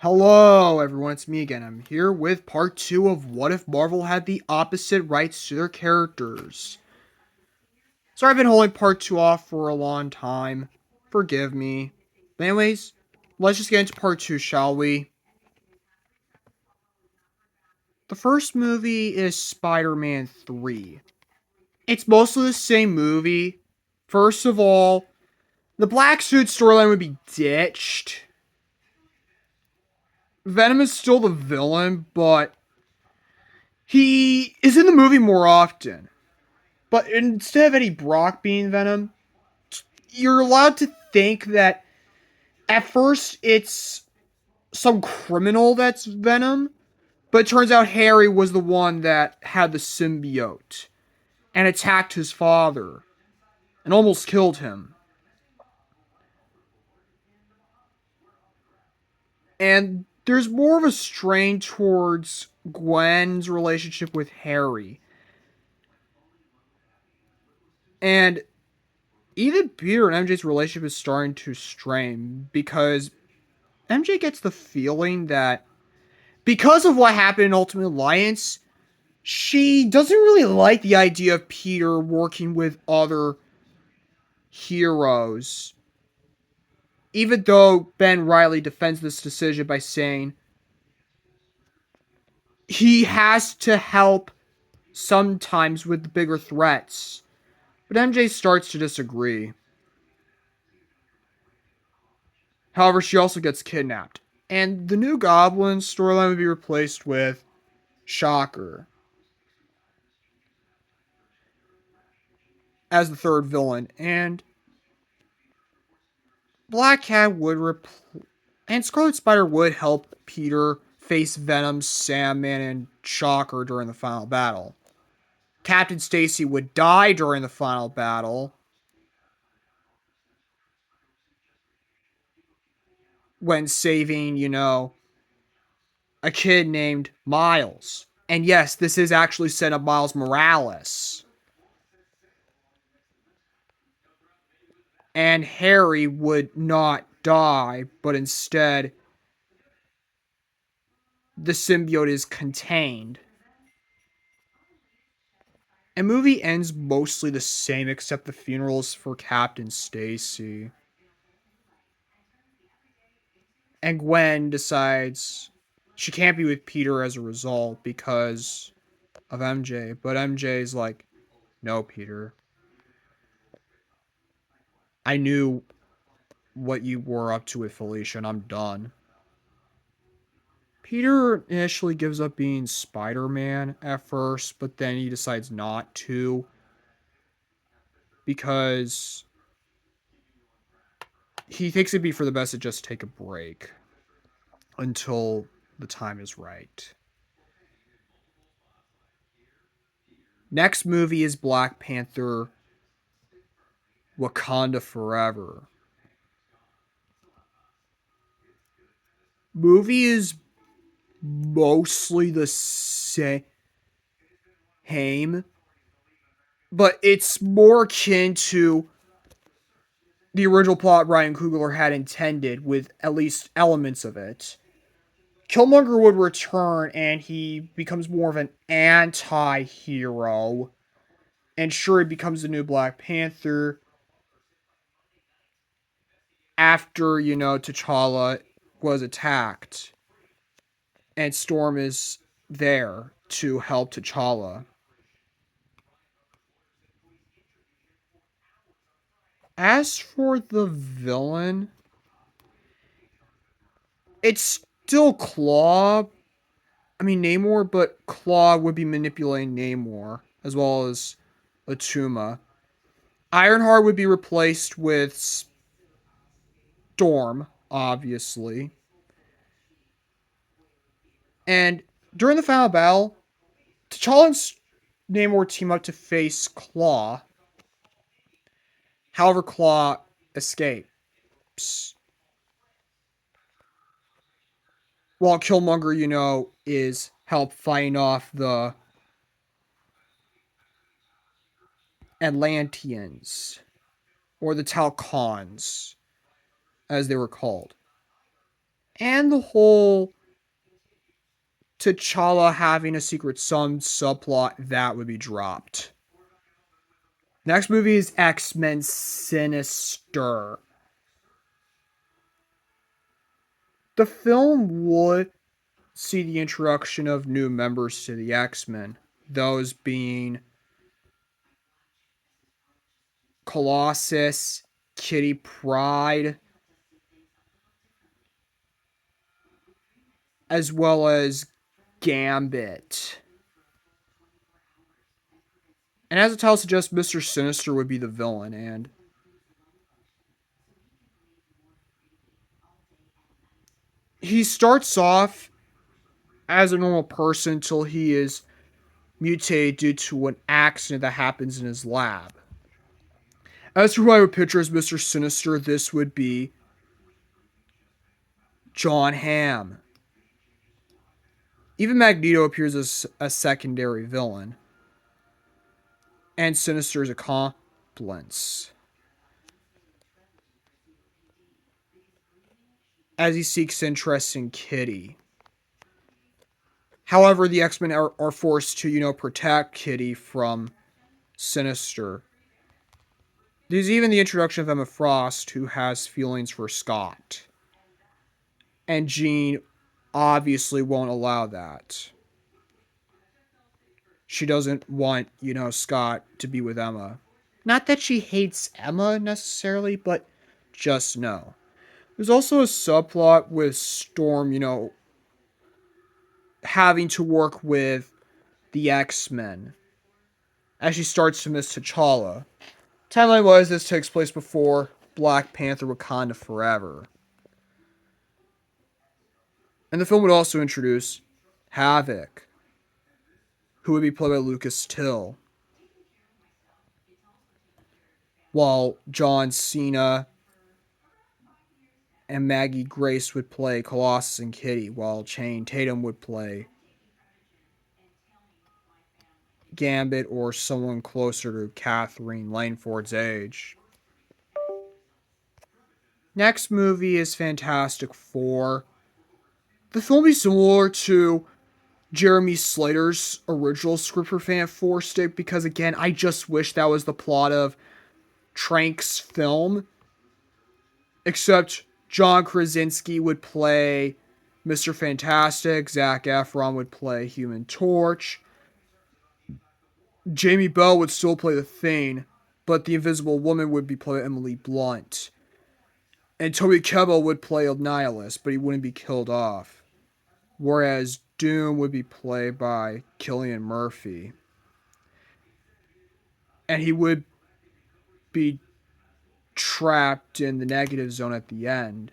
Hello, everyone. It's me again. I'm here with part two of What If Marvel Had the Opposite Rights to Their Characters. Sorry, I've been holding part two off for a long time. Forgive me. But anyways, let's just get into part two, shall we? The first movie is Spider-Man 3. It's mostly the same movie. First of all, the black suit storyline would be ditched. Venom is still the villain, but he is in the movie more often. But instead of Eddie Brock being Venom, you're allowed to think that at first it's some criminal that's Venom, but it turns out Harry was the one that had the symbiote and attacked his father and almost killed him. And there's more of a strain towards Gwen's relationship with Harry. And even Peter and MJ's relationship is starting to strain because MJ gets the feeling that because of what happened in Ultimate Alliance, she doesn't really like the idea of Peter working with other heroes. Even though Ben Riley defends this decision by saying he has to help sometimes with the bigger threats. But MJ starts to disagree. However, she also gets kidnapped. And the new Goblin storyline would be replaced with Shocker as the third villain. And Black Cat would and Scarlet Spider would help Peter face Venom, Sandman, and Shocker during the final battle. Captain Stacy would die during the final battle when saving, a kid named Miles. And yes, this is actually set up Miles Morales. And Harry would not die, but instead the symbiote is contained. And movie ends mostly the same except the funerals for Captain Stacy. And Gwen decides she can't be with Peter as a result because of MJ. But MJ's like, no, Peter. I knew what you were up to with Felicia, and I'm done. Peter initially gives up being Spider Man at first, but then he decides not to because he thinks it'd be for the best to just take a break until the time is right. Next movie is Black Panther Wakanda Forever. Movie is mostly the same, but it's more akin to the original plot Ryan Coogler had intended, with at least elements of it. Killmonger would return and he becomes more of an anti hero. And sure, he becomes the new Black Panther after, T'Challa was attacked. And Storm is there to help T'Challa. As for the villain, it's still Claw. I mean, Namor, but Claw would be manipulating Namor, as well as Atuma. Ironheart would be replaced with Storm, obviously. And during the final battle, T'Challa and Namor team up to face Claw. However, Claw escapes. While Killmonger, is help fighting off the Atlanteans, or the Talcons, as they were called. And the whole T'Challa having a secret son subplot, that would be dropped. Next movie is X-Men Sinister. The film would see the introduction of new members to the X-Men, those being Colossus, Kitty Pryde, as well as Gambit. And as the title suggests, Mr. Sinister would be the villain, and he starts off as a normal person until he is mutated due to an accident that happens in his lab. As to who I would picture as Mr. Sinister, this would be John Hamm. Even Magneto appears as a secondary villain, and Sinister's accomplice, as he seeks interest in Kitty. However, the X-Men are forced to, protect Kitty from Sinister. There's even the introduction of Emma Frost, who has feelings for Scott. And Jean obviously won't allow that. She doesn't want, Scott to be with Emma. Not that she hates Emma necessarily, but just no. There's also a subplot with Storm, having to work with the X-Men as she starts to miss T'Challa. Timeline-wise, this takes place before Black Panther Wakanda Forever. And the film would also introduce Havoc, who would be played by Lucas Till, while John Cena and Maggie Grace would play Colossus and Kitty, while Channing Tatum would play Gambit or someone closer to Catherine Langford's age. Next movie is Fantastic Four. The film is similar to Jeremy Slater's original script for Fan Four Stick because, again, I just wish that was the plot of Trank's film. Except John Krasinski would play Mr. Fantastic, Zac Efron would play Human Torch, Jamie Bell would still play the Thing, but the Invisible Woman would be played by Emily Blunt. And Toby Kebbell would play Nihilus, but he wouldn't be killed off. Whereas Doom would be played by Cillian Murphy. And he would be trapped in the negative zone at the end.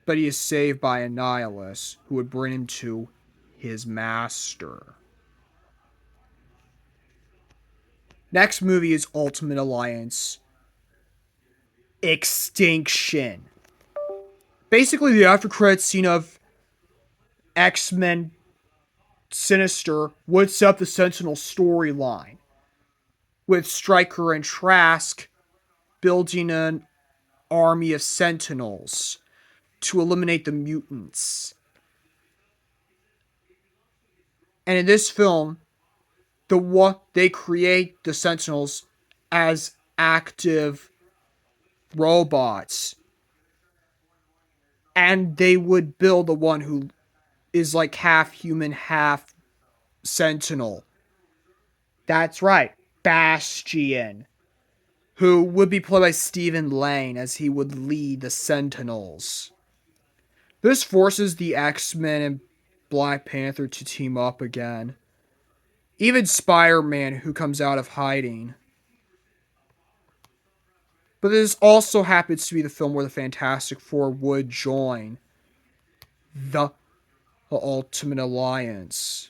But he is saved by Nihilus, who would bring him to his master. Next movie is Ultimate Alliance Extinction. Basically, the after credits scene of X-Men Sinister would set up the Sentinel storyline, with Stryker and Trask building an army of Sentinels to eliminate the mutants. And in this film, they create the Sentinels as active robots, and they would build the one who is like half human, half Sentinel. That's right, Bastion, who would be played by Stephen Lang as he would lead the Sentinels. This forces the X-Men and Black Panther to team up again. Even Spider-Man, who comes out of hiding. But this also happens to be the film where the Fantastic Four would join the Ultimate Alliance.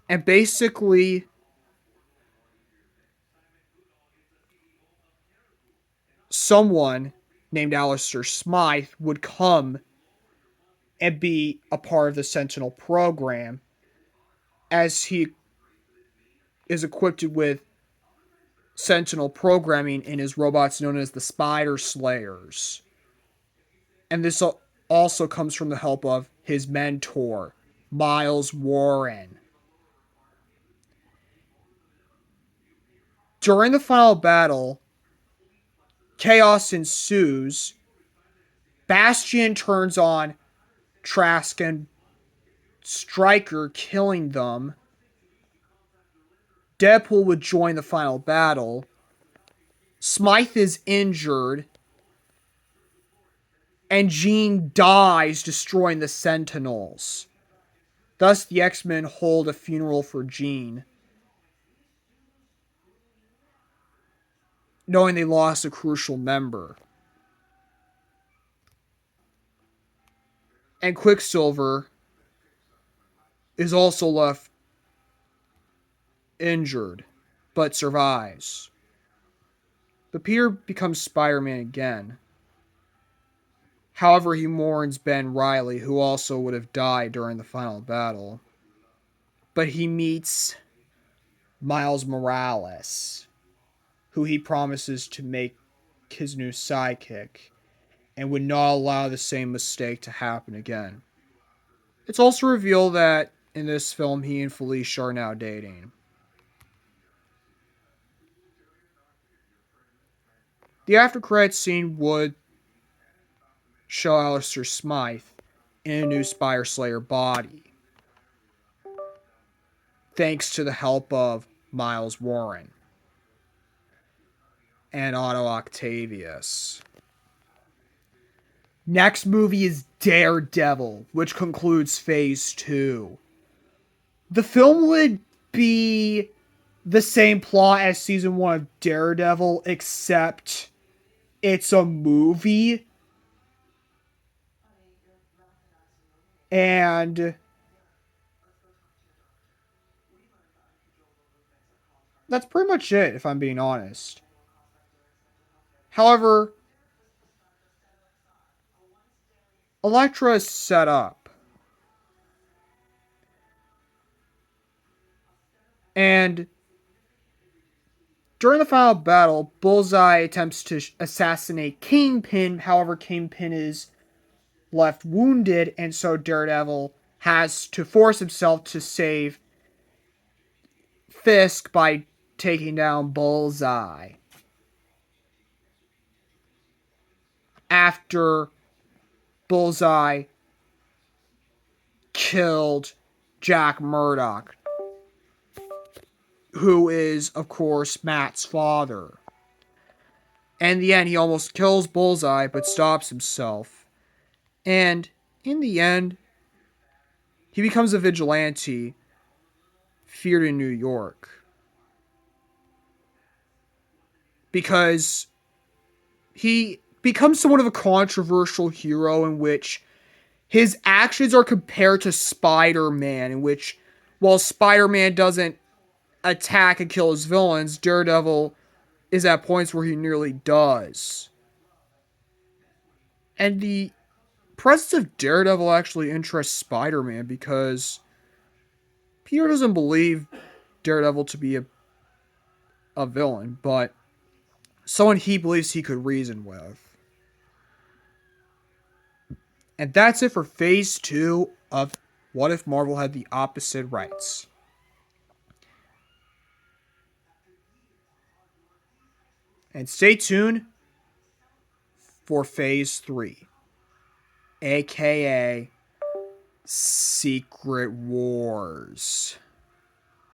And basically, someone named Alistair Smythe would come and be a part of the Sentinel program as he is equipped with Sentinel programming in his robots known as the Spider Slayers. And this also comes from the help of his mentor, Miles Warren. During the final battle, chaos ensues. Bastion turns on Trask and Stryker, killing them. Deadpool would join the final battle. Smythe is injured. And Jean dies, destroying the Sentinels. Thus, the X-Men hold a funeral for Jean, knowing they lost a crucial member. And Quicksilver is also left injured, but survives. But Peter becomes Spider-Man again. However, he mourns Ben Reilly, who also would have died during the final battle. But he meets Miles Morales, who he promises to make his new sidekick, and would not allow the same mistake to happen again. It's also revealed that in this film, he and Felicia are now dating. The after credits scene would show Alistair Smythe in a new Spire Slayer body, thanks to the help of Miles Warren and Otto Octavius. Next movie is Daredevil, which concludes Phase 2. The film would be the same plot as Season 1 of Daredevil, except it's a movie. And that's pretty much it, if I'm being honest. However, Elektra is set up. And during the final battle, Bullseye attempts to assassinate Kingpin. However, Kingpin is left wounded, and so Daredevil has to force himself to save Fisk by taking down Bullseye. After Bullseye killed Jack Murdock, who is, of course, Matt's father. And in the end, he almost kills Bullseye, but stops himself. And in the end, he becomes a vigilante, feared in New York. Because he becomes somewhat of a controversial hero in which his actions are compared to Spider-Man, in which, while Spider-Man doesn't attack and kill his villains, Daredevil is at points where he nearly does. And the presence of Daredevil actually interests Spider-Man because Peter doesn't believe Daredevil to be a villain, but someone he believes he could reason with. And that's it for Phase 2 of What If Marvel Had the Opposite Rights. And stay tuned for Phase 3, aka Secret Wars.